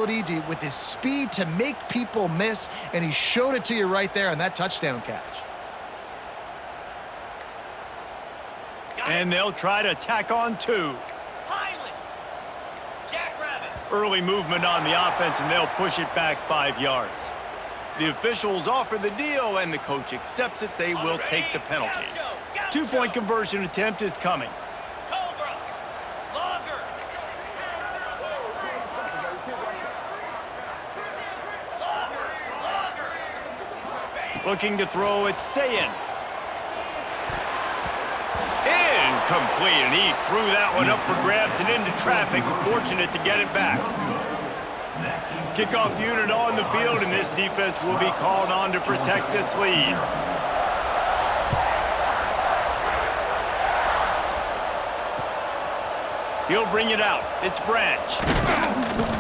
ability with his speed to make people miss, and he showed it to you right there on that touchdown catch. And they'll try to tack on two. Early movement on the offense, and they'll push it back 5 yards. The officials offer the deal, and the coach accepts it. They will take the penalty. 2-point conversion attempt is coming. Looking to throw, it's Sayin. Incomplete, and he threw that one up for grabs and into traffic. Fortunate to get it back. Kickoff unit on the field, and this defense will be called on to protect this lead. He'll bring it out. It's Branch.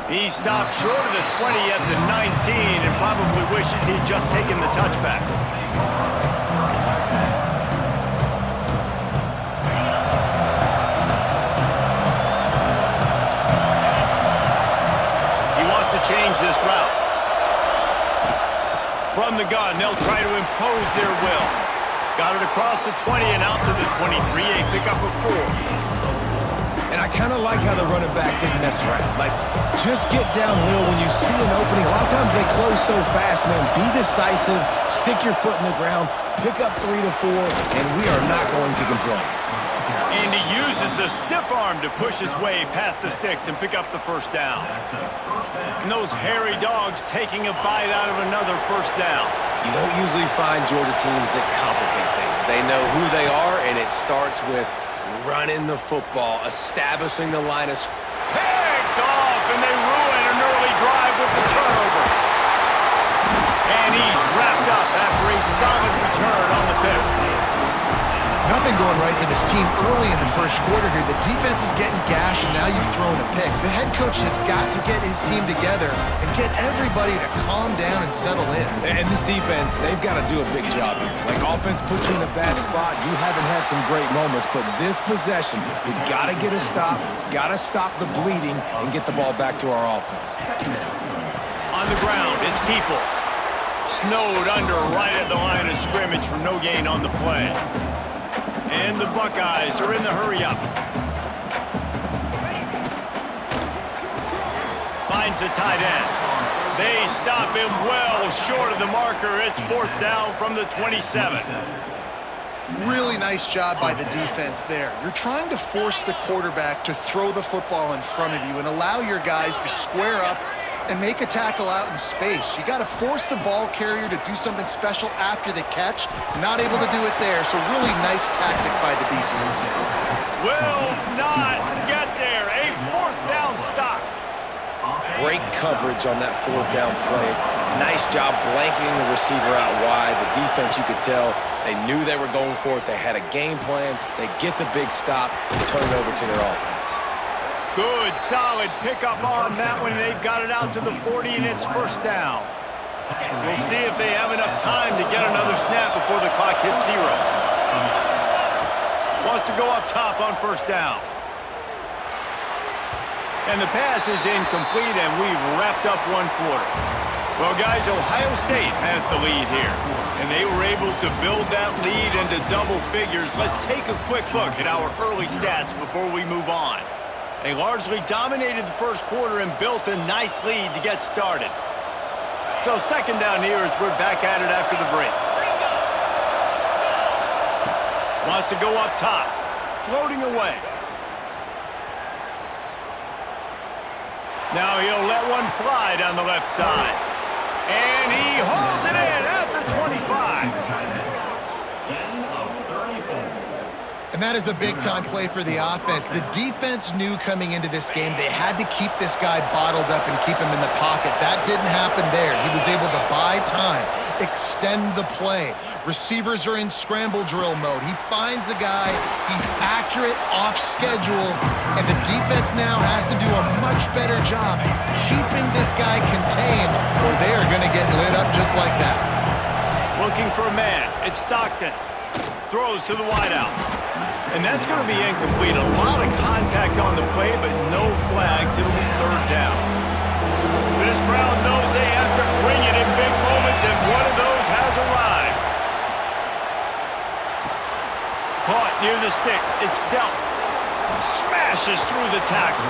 He stopped short of the 20 at the 19 and probably wishes he'd just taken the touchback. Change this route. From the gun, they'll try to impose their will. Got it across the 20 and out to the 23, a pickup of 4. And I kind of like how the running back didn't mess around. Like, just get downhill when you see an opening. A lot of times they close so fast, man. Be decisive, stick your foot in the ground, pick up 3 to 4, and we are not going to complain. And he uses the stiff arm to push his way past the sticks and pick up the first down. And those hairy dogs taking a bite out of another first down. You don't usually find Georgia teams that complicate things. They know who they are, and it starts with running the football, establishing the line of... Picked off, and they ruin an early drive with the turnover. And he's wrapped up after a solid return on the pick. Nothing going right for this team early in the first quarter here. The defense is getting gashed, and now you've thrown a pick. The head coach has got to get his team together and get everybody to calm down and settle in. And this defense, they've got to do a big job here. Like, offense puts you in a bad spot. You haven't had some great moments, but this possession, we got to get a stop, got to stop the bleeding, and get the ball back to our offense. On the ground, it's Peoples. Snowed under right at the line of scrimmage for no gain on the play. And the Buckeyes are in the hurry-up. Finds the tight end. They stop him well short of the marker. It's 4th down from the 27. Really nice job by the defense there. You're trying to force the quarterback to throw the football in front of you and allow your guys to square up and make a tackle out in space. You got to force the ball carrier to do something special after the catch. Not able to do it there, so really nice tactic by the defense. Will not get there. A 4th down stop. Great coverage on that 4th down play. Nice job blanketing the receiver out wide. The defense, you could tell, they knew they were going for it. They had a game plan. They get the big stop and turn it over to their offense. Good, solid pickup on that one. They've got it out to the 40, and it's 1st down. We'll see if they have enough time to get another snap before the clock hits 0. Wants to go up top on 1st down. And the pass is incomplete, and we've wrapped up 1 quarter. Well, guys, Ohio State has the lead here, and they were able to build that lead into double figures. Let's take a quick look at our early stats before we move on. They largely dominated the first quarter and built a nice lead to get started. So 2nd down here as we're back at it after the break. Wants to go up top. Floating away. Now he'll let one fly down the left side. And he hauls it in at the 25. And that is a big-time play for the offense. The defense knew coming into this game they had to keep this guy bottled up and keep him in the pocket. That didn't happen there. He was able to buy time, extend the play. Receivers are in scramble drill mode. He finds a guy. He's accurate, off schedule, and the defense now has to do a much better job keeping this guy contained, or they are going to get lit up just like that. Looking for a man. It's Stockton. Throws to the wideout. And that's going to be incomplete. A lot of contact on the play, but no flags. It'll be 3rd down. But near the sticks. It's dealt. Smashes through the tackle.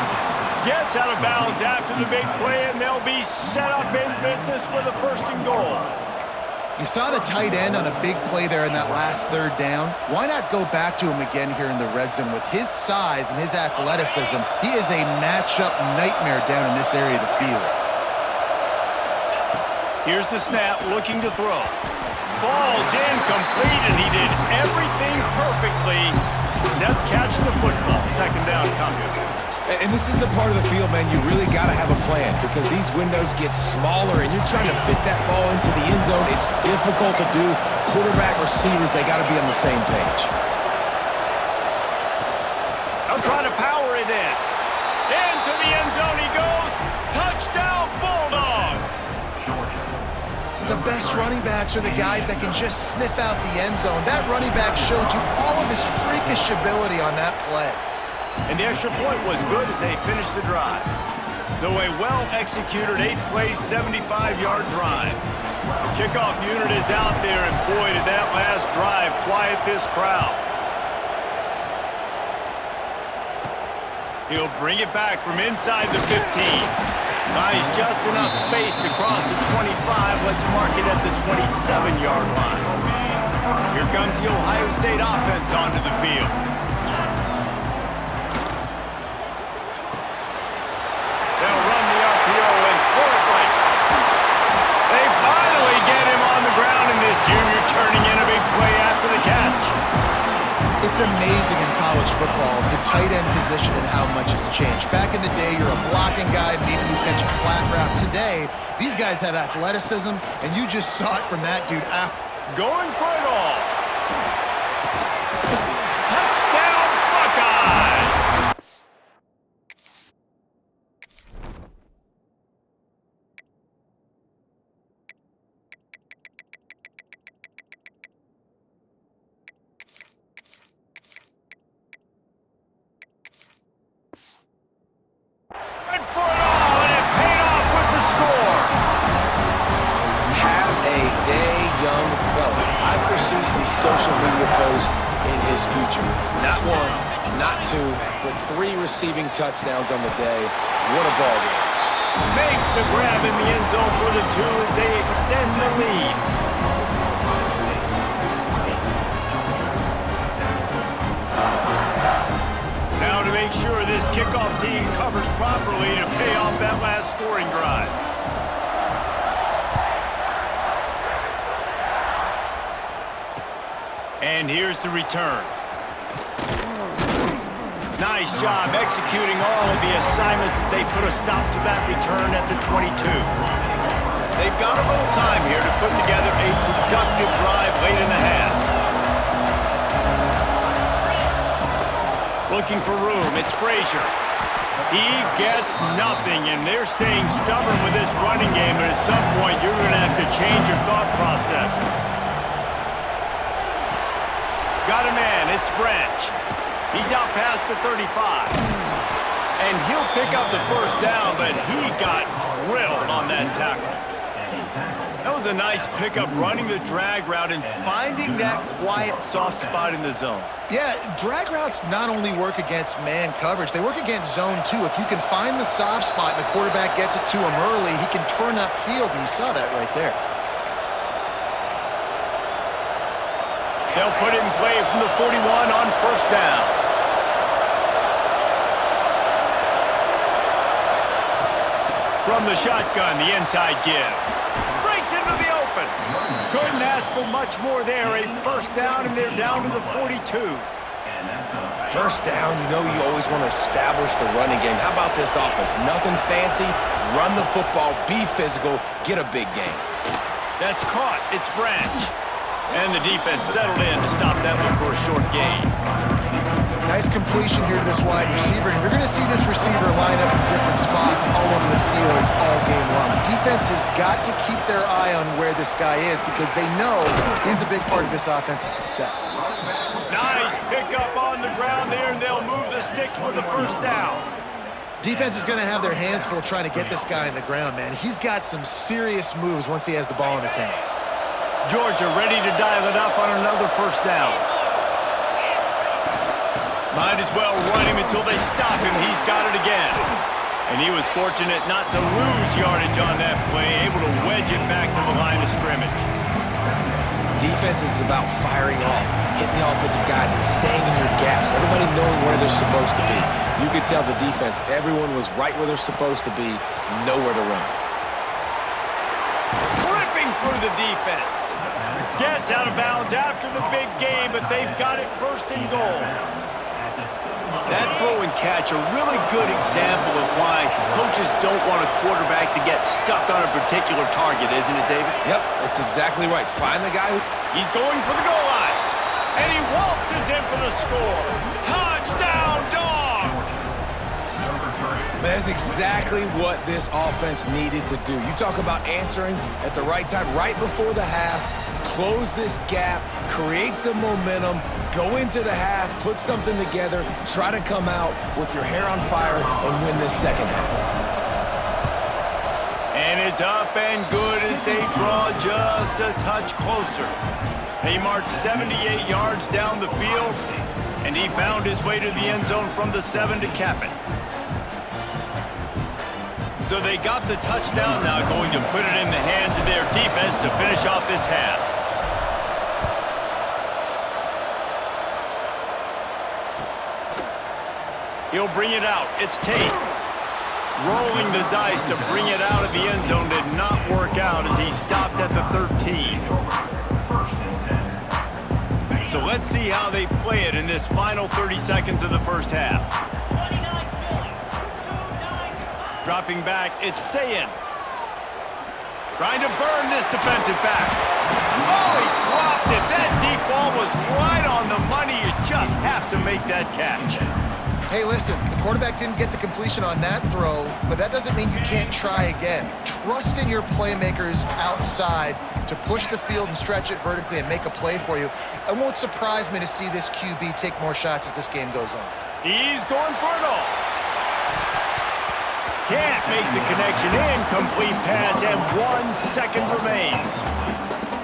Gets out of bounds after the big play, and they'll be set up in business with a 1st and goal. You saw the tight end on a big play there in that last 3rd down. Why not go back to him again here in the red zone? With his size and his athleticism, he is a matchup nightmare down in this area of the field. Here's the snap, looking to throw. Falls incomplete, and he did everything perfectly except catch the football. 2nd down coming. And this is the part of the field, man, you really got to have a plan because these windows get smaller and you're trying to fit that ball into the end zone. It's difficult to do. Quarterback, receivers, they got to be on the same page. I'll try to power it in. Into the end zone he goes. Touchdown, Bulldogs! The best running backs are the guys that can just sniff out the end zone. That running back showed you all of his freakish ability on that play. And the extra point was good as they finished the drive. So a well-executed 8-play, 75-yard drive. The kickoff unit is out there, and boy, did that last drive quiet this crowd. He'll bring it back from inside the 15. Nice, just enough space to cross the 25. Let's mark it at the 27-yard line. Here comes the Ohio State offense onto the field. Junior turning in a big play after the catch. It's amazing in college football, the tight end position and how much has changed. Back in the day, you're a blocking guy, maybe you catch a flat route. Today, these guys have athleticism, and you just saw it from that dude. Going for it all. Touchdown, Buckeyes! Social media post in his future. Not 1, not 2, but 3 receiving touchdowns on the day. What a ball game. Makes the grab in the end zone for the 2 as they extend the lead. Now to make sure this kickoff team covers properly to pay off that last scoring drive. And here's the return. Nice job executing all of the assignments as they put a stop to that return at the 22. They've got a little time here to put together a productive drive late in the half. Looking for room, it's Frazier. He gets nothing, and they're staying stubborn with this running game, but at some point you're going to have to change your thought process. Got a man, it's Branch. He's out past the 35. And he'll pick up the 1st down, but he got drilled on that tackle. That was a nice pickup, running the drag route and finding that quiet, soft spot in the zone. Yeah, drag routes not only work against man coverage, they work against zone too. If you can find the soft spot and the quarterback gets it to him early, he can turn upfield, and you saw that right there. They'll put it in play from the 41 on 1st down. From the shotgun, the inside give. Breaks into the open. Couldn't ask for much more there. A 1st down, and they're down to the 42. 1st down, you know you always want to establish the running game. How about this offense? Nothing fancy. Run the football, be physical, get a big gain. That's caught. It's Branch. And the defense settled in to stop that one for a short gain. Nice completion here to this wide receiver, and you're going to see this receiver line up in different spots all over the field all game long. Defense has got to keep their eye on where this guy is because they know he's a big part of this offensive success. Nice pickup on the ground there, and they'll move the sticks with the 1st down. Defense is going to have their hands full trying to get this guy on the ground, man. He's got some serious moves once he has the ball in his hands. Georgia ready to dial it up on another 1st down. Might as well run him until they stop him. He's got it again. And he was fortunate not to lose yardage on that play, able to wedge it back to the line of scrimmage. Defense is about firing off, hitting the offensive guys, and staying in your gaps. Everybody knowing where they're supposed to be. You could tell the defense, everyone was right where they're supposed to be, nowhere to run. Ripping through the defense. Gets out of bounds after the big game, but they've got it first and goal. That throw and catch, a really good example of why coaches don't want a quarterback to get stuck on a particular target, isn't it, David? Yep, that's exactly right. Find the guy who... He's going for the goal line. And he waltzes in for the score. Touchdown, Dogs! That's exactly what this offense needed to do. You talk about answering at the right time, right before the half, close this gap, create some momentum, go into the half, put something together, try to come out with your hair on fire and win this second half. And it's up and good as they draw just a touch closer. They marched 78 yards down the field, and he found his way to the end zone from the 7 to cap it. So they got the touchdown, now going to put it in the hands of their defense to finish off this half. He'll bring it out. It's Tate. Rolling the dice to bring it out of the end zone did not work out as he stopped at the 13. So let's see how they play it in this final 30 seconds of the first half. Dropping back, it's Sayin. Trying to burn this defensive back. Oh, he dropped it. That deep ball was right on the money. You just have to make that catch. Hey, listen, the quarterback didn't get the completion on that throw, but that doesn't mean you can't try again. Trust in your playmakers outside to push the field and stretch it vertically and make a play for you. It won't surprise me to see this QB take more shots as this game goes on. He's going for it all. Can't make the connection. Incomplete pass, and 1 second remains.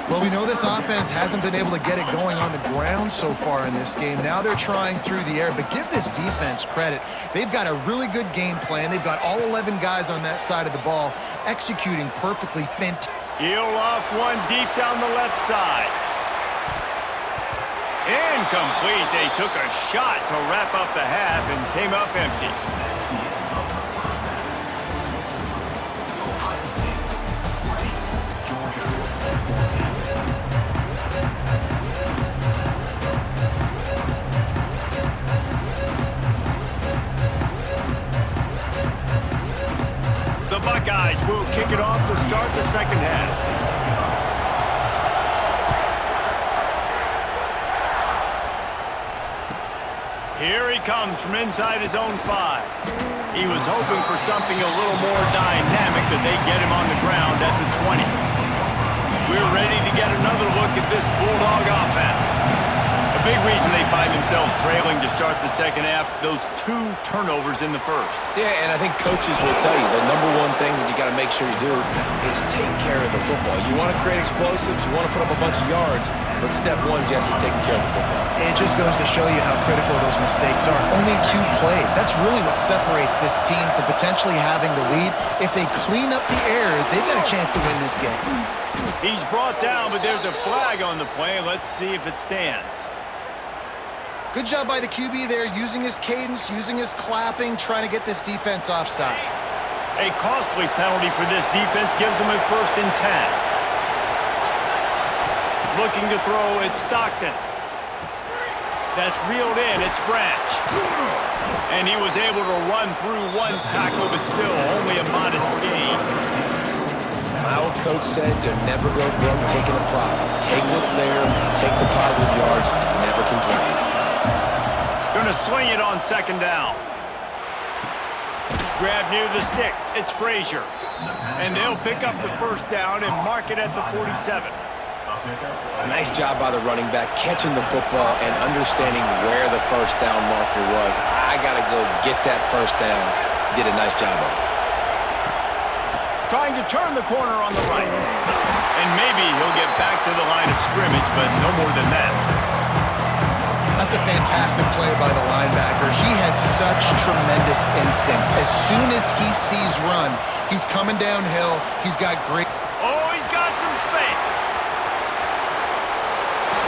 Well, we know this offense hasn't been able to get it going on the ground so far in this game. Now they're trying through the air, but give this defense credit. They've got a really good game plan. They've got all 11 guys on that side of the ball executing perfectly. He'll loft one deep down the left side. Incomplete. They took a shot to wrap up the half and came up empty. Buckeyes will kick it off to start the second half. Here he comes from inside his own 5. He was hoping for something a little more dynamic, but they get him on the ground at the 20. We're ready to get another look at this Bulldog offense. A big reason they find themselves trailing to start the second half, those 2 turnovers in the first. Yeah, and I think coaches will tell you the number one thing that you got to make sure you do is take care of the football. You want to create explosives, you want to put up a bunch of yards, but step 1, Jesse, taking care of the football. It just goes to show you how critical those mistakes are. Only 2 plays. That's really what separates this team from potentially having the lead. If they clean up the errors, they've got a chance to win this game. He's brought down, but there's a flag on the play. Let's see if it stands. Good job by the QB there, using his cadence, using his clapping, trying to get this defense offside. A costly penalty for this defense gives them a 1st and 10. Looking to throw, it's Stockton. That's reeled in, it's Branch. And he was able to run through 1 tackle, but still only a modest gain. My old coach said to never go broke taking a profit. Take what's there, take the positive yards, and never complain. Gonna swing it on 2nd down. Grab near the sticks. It's Frazier. And they'll pick up the 1st down and mark it at the 47. Nice job by the running back, catching the football and understanding where the 1st down marker was. I got to go get that 1st down. Did a nice job of it. Trying to turn the corner on the right. And maybe he'll get back to the line of scrimmage, but no more than that. That's a fantastic play by the linebacker. He has such tremendous instincts. As soon as he sees run, he's coming downhill. He's got great... Oh, he's got some space.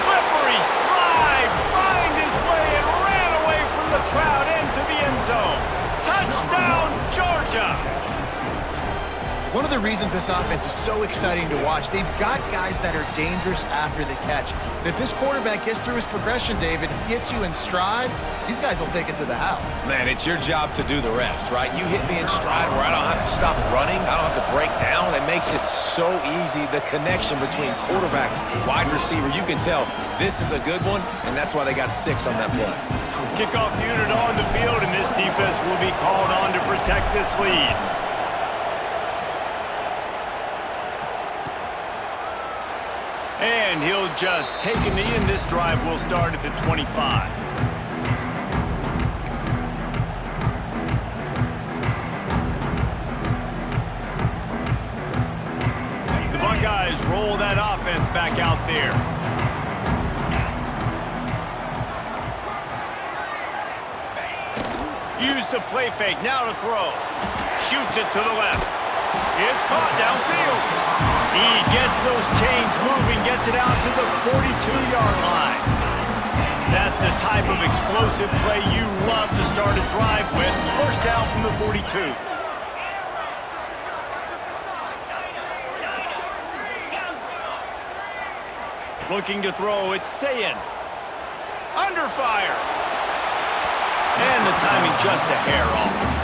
Slippery slide. Find his way and ran away from the crowd into the end zone. Touchdown, Georgia. One of the reasons this offense is so exciting to watch, they've got guys that are dangerous after the catch. And if this quarterback gets through his progression, David, hits you in stride, these guys will take it to the house. Man, it's your job to do the rest, right? You hit me in stride where I don't have to stop running. I don't have to break down. It makes it so easy. The connection between quarterback, wide receiver, you can tell this is a good one, and that's why they got 6 on that play. Kickoff unit on the field, and this defense will be called on to protect this lead. And he'll just take a knee, and this drive will start at the 25. The Buckeyes roll that offense back out there. Use the play fake, now to throw. Shoots it to the left. It's caught downfield. He gets those chains moving, gets it out to the 42-yard line. That's the type of explosive play you love to start a drive with. First down from the 42. Looking to throw, it's Sayin. Under fire. And the timing just a hair off.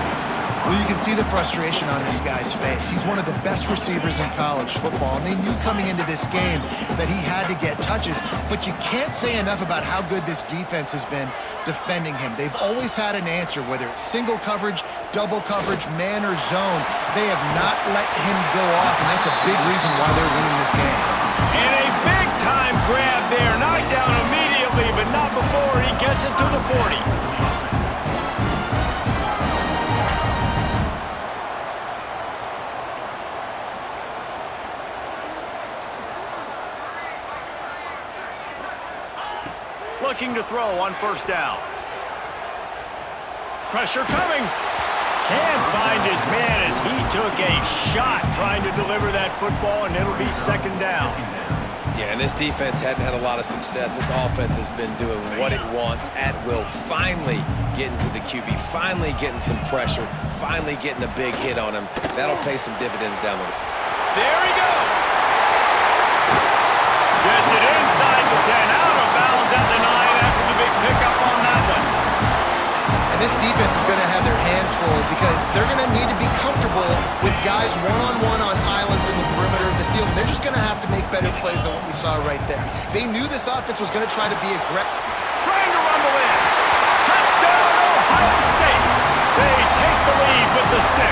Well, you can see the frustration on this guy's face. He's one of the best receivers in college football, and they knew coming into this game that he had to get touches, but you can't say enough about how good this defense has been defending him. They've always had an answer, whether it's single coverage, double coverage, man or zone. They have not let him go off, and that's a big reason why they're winning this game. And a big-time grab there. Knocked down immediately, but not before he gets it to the 40. Looking to throw on first down. Pressure coming. Can't find his man as he took a shot trying to deliver that football, and it'll be second down. Yeah, and this defense hadn't had a lot of success. This offense has been doing what it wants at will. Finally getting to the QB, finally getting some pressure, finally getting a big hit on him. That'll pay some dividends down the road. There he goes. Gets it inside the 10, out of bounds at the 9 after the big pickup on that one. And this defense is going to have their hands full because they're going to need to be comfortable with guys one-on-one on islands in the perimeter of the field. And they're just going to have to make better plays than what we saw right there. They knew this offense was going to try to be aggressive. Trying to rumble in. Touchdown, Ohio State. They take the lead with the 6.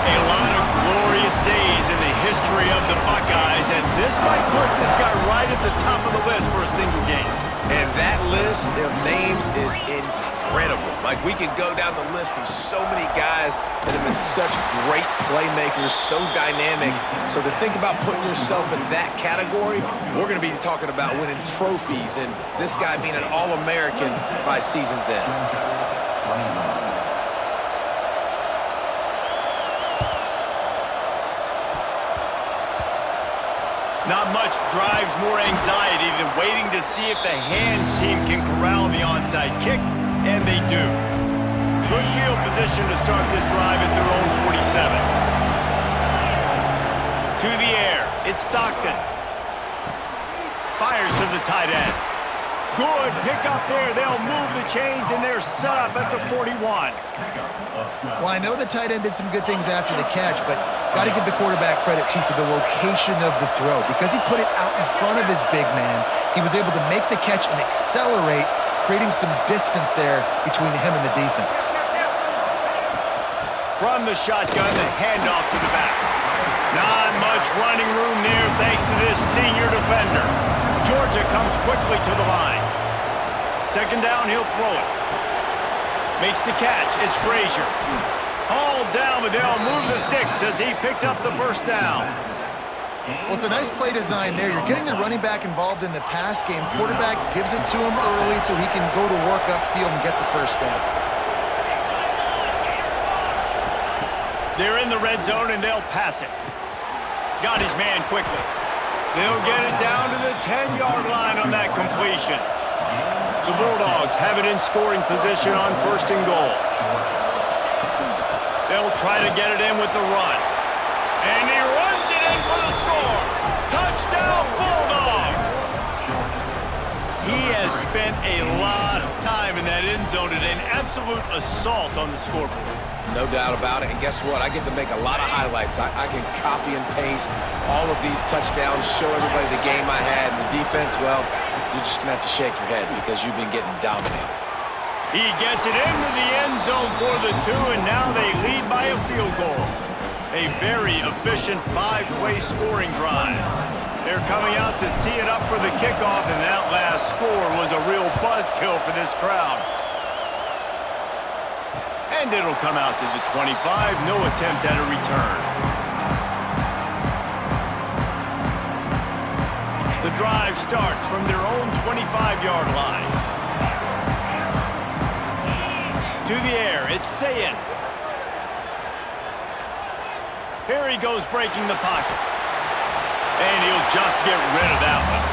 A lot of glorious days in the history of the Buckeyes, and this might put this guy right at the top of the list for a single game. And that list of names is incredible. Like, we can go down the list of so many guys that have been such great playmakers, so dynamic. So to think about putting yourself in that category, we're going to be talking about winning trophies and this guy being an All-American by season's end. Not much drives more anxiety than waiting to see if the hands team can corral the onside kick, and they do. Good field position to start this drive at their own 47. To the air, it's Stockton. Fires to the tight end. Good pick up there. They'll move the chains, and they're set up at the 41. Well, I know the tight end did some good things after the catch, but got to give the quarterback credit, too, for the location of the throw. Because he put it out in front of his big man, he was able to make the catch and accelerate, creating some distance there between him and the defense. From the shotgun, the handoff to the back. Not much running room there thanks to this senior defender. Georgia comes quickly to the line. Second down, he'll throw it. Makes the catch. It's Frazier. Hauled down, but they'll move the sticks as he picks up the first down. Well, it's a nice play design there. You're getting the running back involved in the pass game. Quarterback gives it to him early so he can go to work upfield and get the first down. They're in the red zone, and they'll pass it. Got his man quickly. They'll get it down to the 10-yard line on that completion. The Bulldogs have it in scoring position on 1st and goal. They'll try to get it in with the run. And he runs it in for the score. Touchdown, Bulldogs! He has spent a lot of time in that end zone and an absolute assault on the scoreboard. No doubt about it. And guess what? I get to make a lot of highlights. I can copy and paste all of these touchdowns, show everybody the game I had. And the defense, well, you're just going to have to shake your head because you've been getting dominated. He gets it into the end zone for the 2, and now they lead by a field goal. A very efficient 5-play scoring drive. They're coming out to tee it up for the kickoff, and that last score was a real buzzkill for this crowd. And it'll come out to the 25, no attempt at a return. The drive starts from their own 25-yard line. To the air, it's Sayin. Here he goes breaking the pocket. And he'll just get rid of that one.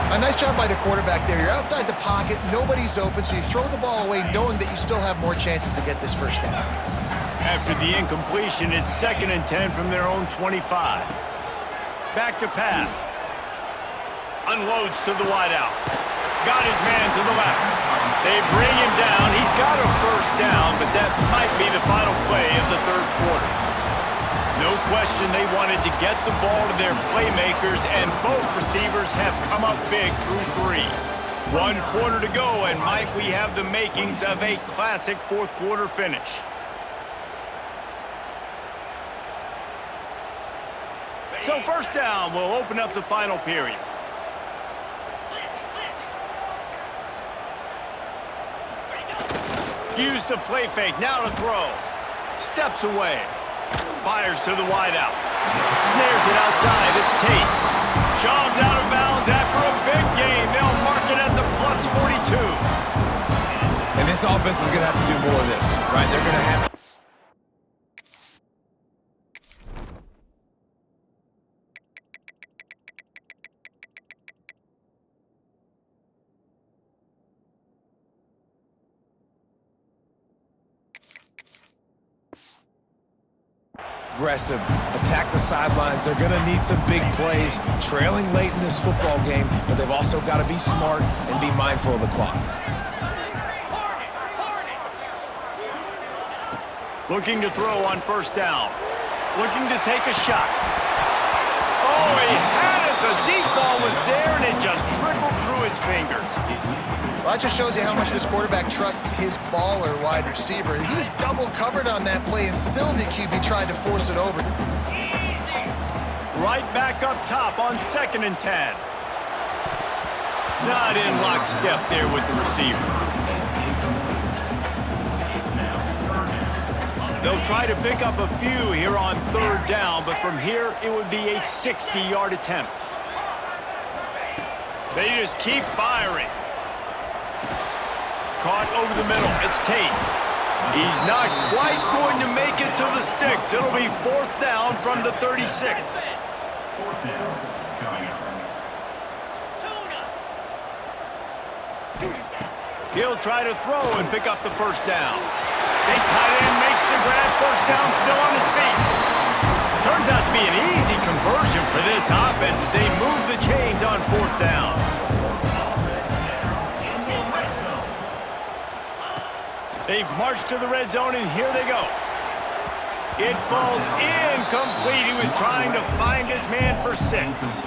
A nice job by the quarterback there. You're outside the pocket, nobody's open, so you throw the ball away knowing that you still have more chances to get this first down. After the incompletion, it's 2nd and 10 from their own 25. Back to pass. Unloads to the wideout. Got his man to the left. They bring him down. He's got a first down, but that might be the final play of the 3rd quarter. No question they wanted to get the ball to their playmakers, and both receivers have come up big through 3. 1 quarter to go, and might we have the makings of a classic 4th quarter finish. So 1st down will open up the final period. Use the play fake, now to throw. Steps away. Fires to the wideout. Snares it outside, it's Tate. Shoved out of bounds after a big gain. They'll mark it at the +42. And this offense is going to have to do more of this, right? They're going to have to... aggressive, attack the sidelines. They're going to need some big plays, trailing late in this football game, but they've also got to be smart and be mindful of the clock. Looking to throw on 1st down. Looking to take a shot. Oh, he had it. The deep ball was there, and it just trickled through his fingers. Well, that just shows you how much this quarterback trusts his baller wide receiver. He was double covered on that play, and still the QB tried to force it over. Right back up top on 2nd and 10. Not in lockstep there with the receiver. They'll try to pick up a few here on 3rd down, but from here it would be a 60-yard attempt. They just keep firing. Caught over the middle. It's Tate. He's not quite going to make it to the sticks. It'll be 4th down from the 36. He'll try to throw and pick up the 1st down. Big tight end makes the grab. 1st down, still on his feet. Turns out to be an easy conversion for this offense as they move the chains on 4th down. They've marched to the red zone, and here they go. It falls incomplete. He was trying to find his man for 6.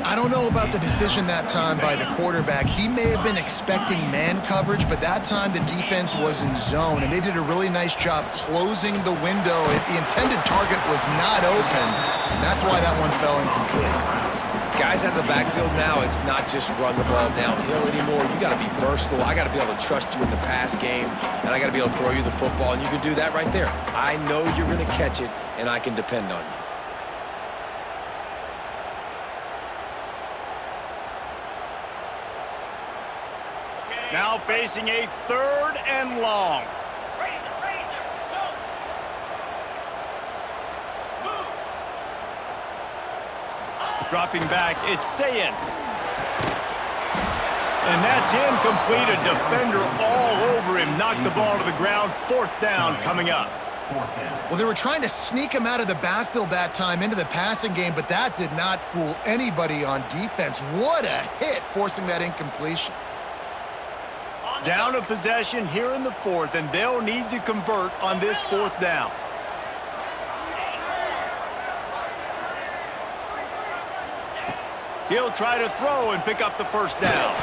I don't know about the decision that time by the quarterback. He may have been expecting man coverage, but that time the defense was in zone, and they did a really nice job closing the window. The intended target was not open. That's why that one fell incomplete. Guys at the backfield now, it's not just run the ball downhill anymore. You got to be versatile. I got to be able to trust you in the pass game, and I got to be able to throw you the football, and you can do that right there. I know you're going to catch it, and I can depend on you. Now facing a 3rd and long. Dropping back, it's Sayin. And that's incomplete. A defender all over him. Knocked the ball to the ground. 4th down coming up. Well, they were trying to sneak him out of the backfield that time into the passing game, but that did not fool anybody on defense. What a hit, forcing that incompletion. Down a possession here in the 4th, and they'll need to convert on this 4th down. He'll try to throw and pick up the 1st down.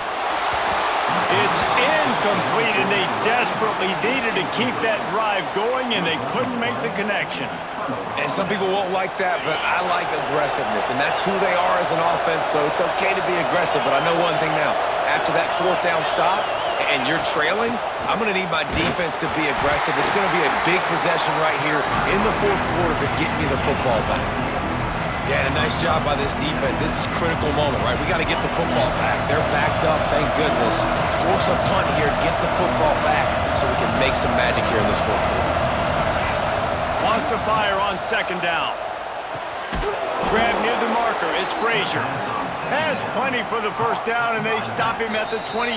It's incomplete, and they desperately needed to keep that drive going, and they couldn't make the connection. And some people won't like that, but I like aggressiveness, and that's who they are as an offense, so it's okay to be aggressive. But I know one thing now. After that 4th down stop and you're trailing, I'm going to need my defense to be aggressive. It's going to be a big possession right here in the 4th quarter to get me the football back. Yeah, and a nice job by this defense. This is a critical moment, right? We got to get the football back. They're backed up, thank goodness. Force a punt here, get the football back so we can make some magic here in this 4th quarter. Wants to fire on 2nd down. Grab near the marker. It's Frazier. Has plenty for the 1st down, and they stop him at the 28.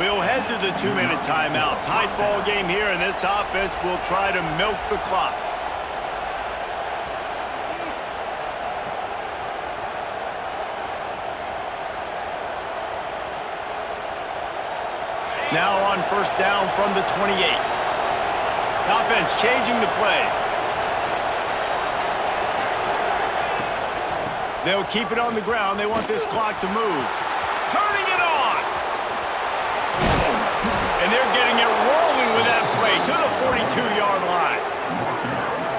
We'll head to the 2-minute timeout. Tight ball game here, and this offense will try to milk the clock. Now on 1st down from the 28. Offense changing the play. They'll keep it on the ground. They want this clock to move. Turning it on! And they're getting it rolling with that play to the 42-yard line.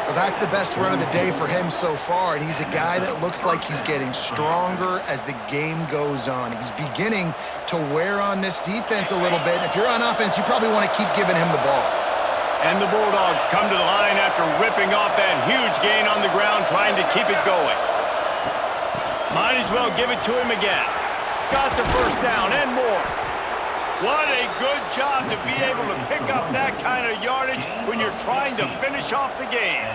Well, that's the best run of the day for him so far, and he's a guy that looks like he's getting stronger as the game goes on. He's beginning to wear on this defense a little bit. If you're on offense, you probably want to keep giving him the ball. And the Bulldogs come to the line after ripping off that huge gain on the ground, trying to keep it going. Might as well give it to him again. Got the 1st down and more. What a good job to be able to pick up that kind of yardage when you're trying to finish off the game.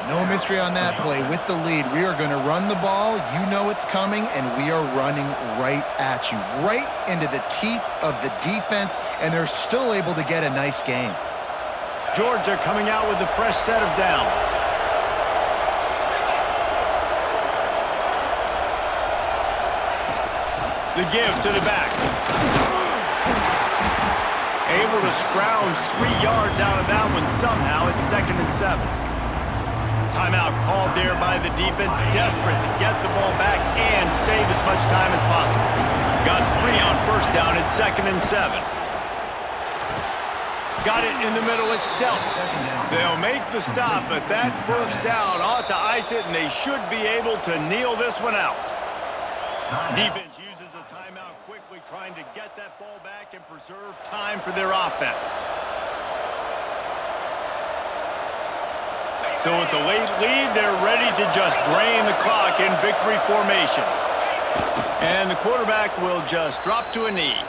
No mystery on that play. With the lead, we are going to run the ball. You know it's coming, and we are running right at you, right into the teeth of the defense, and they're still able to get a nice game. Georgia coming out with a fresh set of downs. The give to the back. Able to scrounge 3 yards out of that one somehow. It's 2nd and 7. Timeout called there by the defense, desperate to get the ball back and save as much time as possible. Got 3 on 1st down. It's 2nd and 7. Got it in the middle. It's dealt. They'll make the stop, but that 1st down ought to ice it, and they should be able to kneel this one out. Defense uses a timeout quickly, trying to get that ball back and preserve time for their offense. So with the late lead, they're ready to just drain the clock in victory formation. And the quarterback will just drop to a knee.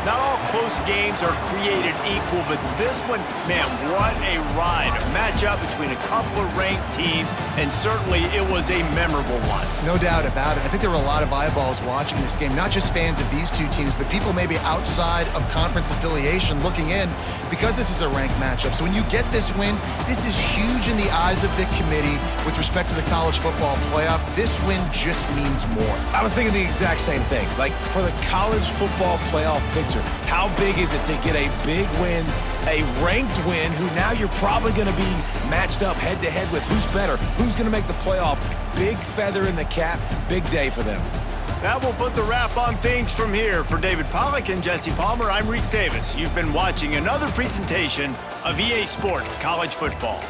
Not all close games are created equal, but this one, man, what a ride. A matchup between a couple of ranked teams, and certainly it was a memorable one. No doubt about it. I think there were a lot of eyeballs watching this game, not just fans of these two teams, but people maybe outside of conference affiliation looking in, because this is a ranked matchup. So when you get this win, this is huge in the eyes of the committee with respect to the college football playoff. This win just means more. I was thinking the exact same thing. Like, for the college football playoff picture, how big is it to get a big win, a ranked win, who now you're probably going to be matched up head-to-head with who's better, who's going to make the playoff. Big feather in the cap, big day for them. That will put the wrap on things from here. For David Pollack and Jesse Palmer, I'm Reese Davis. You've been watching another presentation of EA Sports College Football.